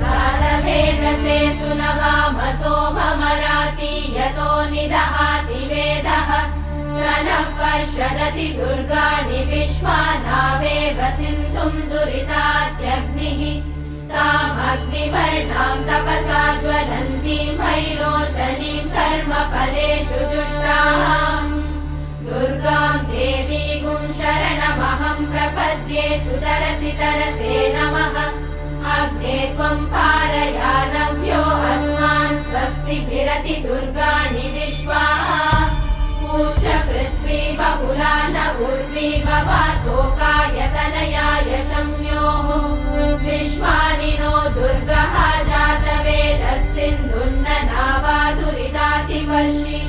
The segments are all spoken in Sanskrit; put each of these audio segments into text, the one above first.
जातवेदसे सुनवामसो ममराति यतो निदहाति वेदः स नः पर्षदति दुर्गाणि विश्वानावेव सिन्धुं दुरितात्यग्निः तामग्निवर्णां तपसा ज्वलन्तीं भैरोचनीं कर्मफलेषु जुष्टाम् दुर्गां देवीगुं शरणमहं प्रपद्ये सुतरसि तरसे नमः अग्ने त्वं पारयानव्यो अस्मान् स्वस्तिभिरति दुर्गाणि विश्वा पूष्य पृथ्वी बहुला न उर्वी भवातोकायतनयाय शम्योः विश्वानि नो दुर्गः जातवेदः सिन्धुन्न नावादुरितातिवर्षि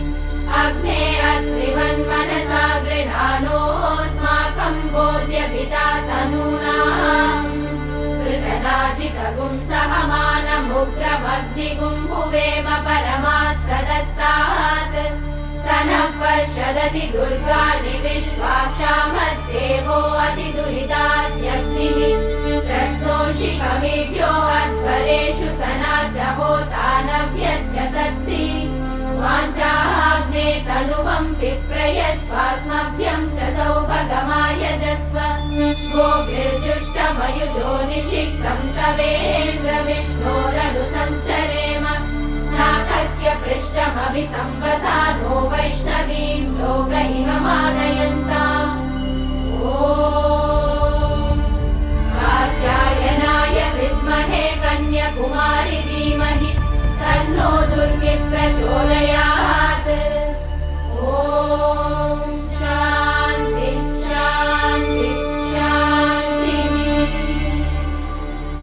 अग्ने अत्रिवन्मनसा गृणानोऽस्माकं बोध्यभिता तनूना पृतनाजितगुं सहमानमुग्रमग्निगुं भुवेम परमात् सदस्तात् स नः पर्षदति दुर्गाणि विश्वाक्षामद्देवो अतिदुरितात्यग्निः रत्नोषिकमेभ्यो अध्वरेषु सना च होतानव्यश्च सत्सि स्वाञ्चाग्ने तनुवं विप्रयस्वास्मभ्यं च सौभगमायजस्व गोभिर्जुष्टमयुजो निषिक्तं तवेन्द्र विष्णोरनुसञ्चरेम नाकस्य पृष्ठमभिसंवसानो वैष्णवीं लोकैकमानयन्ताम् ॐ कात्यायनाय विद्महे कन्याकुमारि धीमहि तन्नो दुर्गे प्रचोदयात्।